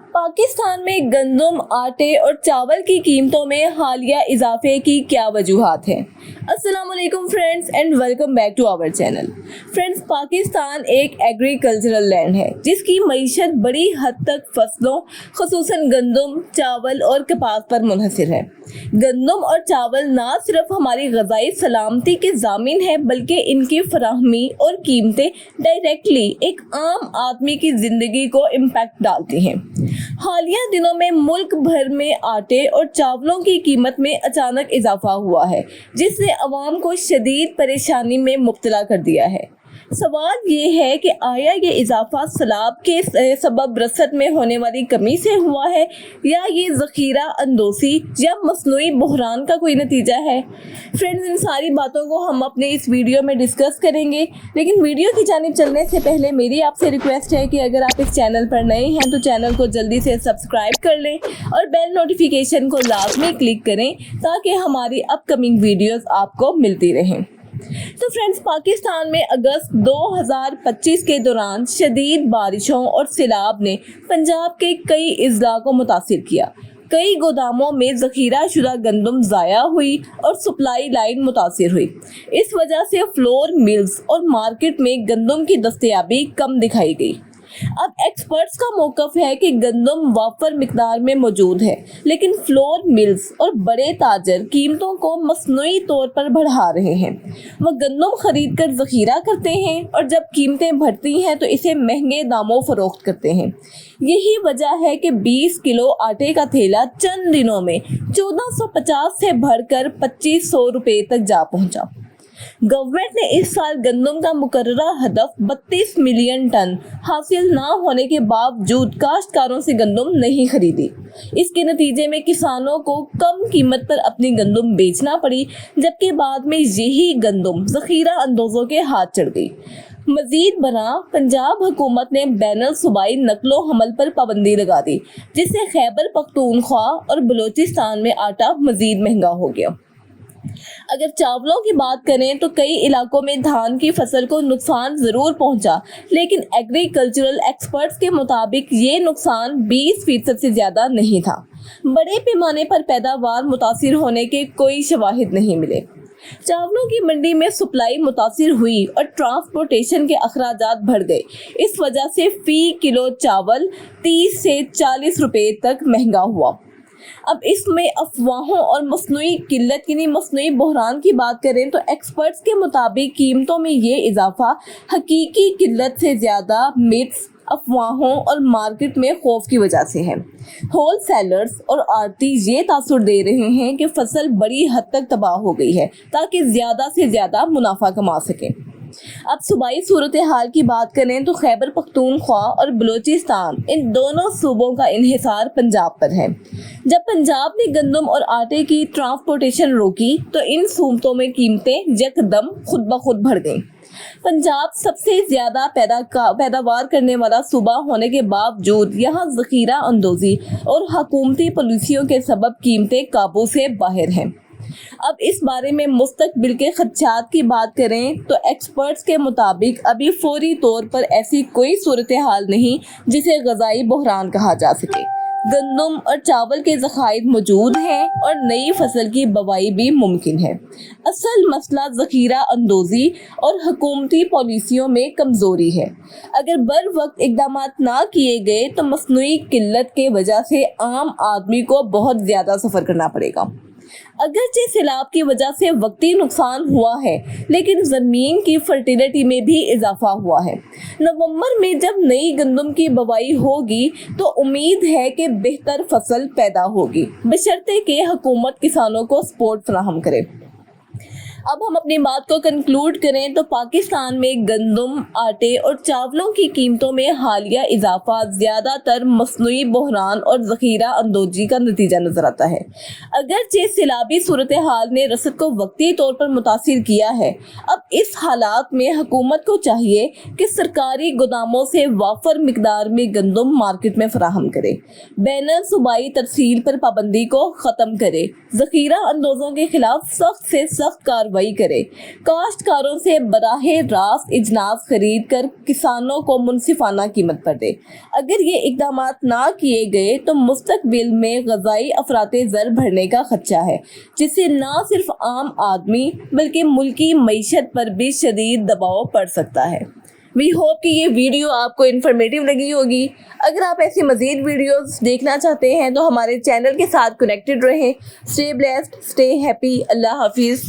पाकिस्तान में गंदम, आटे और चावल की कीमतों में हालिया इजाफे की क्या वजूहात हैं? अस्सलाम वालेकुम friends and welcome back to our channel. Friends, Pakistan एक एग्रीकल्चरल लैंड है जिसकी मईशत बड़ी हद तक फसलों ख़ुसूसन गंदम, चावल और कपास पर मुनहसर है। गंदम और चावल ना सिर्फ हमारी ग़िज़ाई सलामती के ज़ामिन है बल्कि इनकी फराहमी और कीमतें डायरेक्टली एक आम आदमी की ज़िंदगी को इम्पैक्ट डालती हैं। हालिया दिनों में मुल्क भर में आटे और चावलों की कीमत में अचानक इजाफा हुआ है जिसने अवाम को शदीद परेशानी में मुब्तला कर दिया है। सवाल ये है कि आया ये इजाफा सैलाब के सबब रसद में होने वाली कमी से हुआ है या ये ज़ख़ीरा अंदोज़ी या मसनूई बहरान का कोई नतीजा है। फ्रेंड्स, इन सारी बातों को हम अपने इस वीडियो में डिस्कस करेंगे, लेकिन वीडियो की जानिब चलने से पहले मेरी आपसे रिक्वेस्ट है कि अगर आप इस चैनल पर नए हैं तो चैनल को जल्दी से सब्सक्राइब कर लें और बेल नोटिफिकेशन को लाजमी क्लिक करें ताकि हमारी अपकमिंग वीडियोज़ आपको मिलती रहें। तो फ्रेंड्स, पाकिस्तान में अगस्त 2025 के दौरान शदीद बारिशों और सैलाब ने पंजाब के कई अजला को मुतासिर किया। कई गोदामों में ज़ख़ीरा शुदा गंदम ज़ाया हुई और सप्लाई लाइन मुतासिर हुई। इस वजह से फ्लोर मिल्स और मार्केट में गंदम की दस्तयाबी कम दिखाई गई। अब एक्सपर्ट्स का मौक़िफ़ है कि गंदम वाफर मिकदार में मौजूद है, लेकिन फ्लोर मिल्स और बड़े ताजर कीमतों को मसनूई तौर पर बढ़ा रहे हैं। वह गंदम खरीद कर ज़ख़ीरा करते हैं और जब कीमतें बढ़ती हैं तो इसे महंगे दामों फ़रोख्त करते हैं। यही वजह है कि 20 किलो आटे का थैला चंद दिनों में 1450 से बढ़कर 2500 रुपये तक जा पहुँचा। गवर्नमेंट ने इस साल गंदम का मुकर्ररा हदफ 32 मिलियन टन हासिल ना होने के बावजूद काश्तकारों से गंदम नहीं खरीदी। इसके नतीजे में किसानों को कम कीमत पर अपनी गंदम बेचना पड़ी, जबकि बाद में यही गंदम ज़ख़ीरा अंदोज़ों के हाथ चढ़ गई। मजीद बना पंजाब हुकूमत ने बैनुल सूबाई नकलो हमल पर पाबंदी लगा दी, जिससे खैबर पख्तूनख्वा और बलूचिस्तान में आटा मजीद महंगा हो गया। अगर चावलों की बात करें तो कई इलाकों में धान की फसल को नुकसान ज़रूर पहुंचा, लेकिन एग्रीकल्चरल एक्सपर्ट्स के मुताबिक ये नुकसान 20% से ज़्यादा नहीं था। बड़े पैमाने पर पैदावार मुतासिर होने के कोई शवाहिद नहीं मिले। चावलों की मंडी में सप्लाई मुतासिर हुई और ट्रांसपोर्टेशन के अखराजात बढ़ गए। इस वजह से फ़ी किलो चावल 30 से 40 रुपये तक महंगा हुआ। अब इसमें अफवाहों और मसनूई किल्लत यानी मसनूई बहरान की बात करें तो एक्सपर्ट्स के मुताबिक कीमतों में ये इजाफा हकीकी किल्लत से ज़्यादा मिथ्स, अफवाहों और मार्केट में खौफ की वजह से है। होल सेलर्स और आड़ती ये तासुर दे रहे हैं कि फसल बड़ी हद तक तबाह हो गई है ताकि ज़्यादा से ज़्यादा मुनाफा कमा सकें। अब सूबाई सूरत हाल की बात करें तो खैबर पख्तूनख्वा और बलूचिस्तान, इन दोनों सूबों का इन्हिसार पंजाब पर है। जब पंजाब ने गंदम और आटे की ट्रांसपोर्टेशन रोकी तो इन सूबों में कीमतें यकदम खुद ब खुद बढ़ गईं। पंजाब सबसे ज़्यादा पैदावार करने वाला सूबा होने के बावजूद यहाँ ज़ख़ीरा अंदोज़ी और हुकूमती पॉलिसियों के सबब कीमतें काबू से बाहर हैं। अब इस बारे में मुस्तकबिल के खदशात की बात करें तो एक्सपर्ट्स के मुताबिक अभी फौरी तौर पर ऐसी कोई सूरत हाल नहीं जिसे ग़िज़ाई बहरान कहा जा सके। गंदम और चावल के ज़खायर मौजूद हैं और नई फसल की बुवाई भी मुमकिन है। असल मसला ज़ख़ीरा अंदोज़ी और हुकूमती पॉलिसियों में कमज़ोरी है। अगर बर वक्त इक़दाम ना किए गए तो मसनूई किल्लत के वजह से आम आदमी को बहुत ज़्यादा सफ़र करना पड़ेगा। अगरचे सैलाब की वजह से वक्ती नुकसान हुआ है, लेकिन ज़मीन की फर्टिलिटी में भी इजाफा हुआ है। नवंबर में जब नई गंदम की बुवाई होगी तो उम्मीद है कि बेहतर फसल पैदा होगी, बशर्ते कि हुकूमत किसानों को सपोर्ट फराहम करे। अब हम अपनी बात को कंक्लूड करें तो पाकिस्तान में गंदम, आटे और चावलों की कीमतों में हालिया इजाफा ज़्यादातर मसनूई बहरान और ज़ख़ीरा अंदोज़ी का नतीजा नज़र आता है। अगरचे सैलाबी सूरत हाल ने रसद को वक्ती तौर पर मुतासिर किया है, अब इस हालात में हुकूमत को चाहिए कि सरकारी गोदामों से वाफर मिकदार में गंदम मार्केट में फराहम करे, बैनुल सूबाई तरसील पर पाबंदी को ख़त्म करे, ज़ख़ीरा अंदोज़ों के खिलाफ सख्त से सख्त कार्रवाई कार्रवाई करे, काश्तकारों से बराह रास्त इजनास खरीद कर किसानों को मुनसिफाना कीमत पर दे। अगर ये इकदाम ना किए गए तो मुस्तकबिल में ग़ज़ाई अफराते ज़र बढ़ने का खदशा है, जिससे न सिर्फ आम आदमी बल्कि मुल्की मईशत पर भी शदीद दबाव पड़ सकता है। वी होप कि ये वीडियो आपको इन्फॉर्मेटिव लगी होगी। अगर आप ऐसी मज़ीद वीडियोस देखना चाहते हैं तो हमारे चैनल के साथ कनेक्टेड रहें। Stay blessed, stay happy. अल्लाह हाफिज़।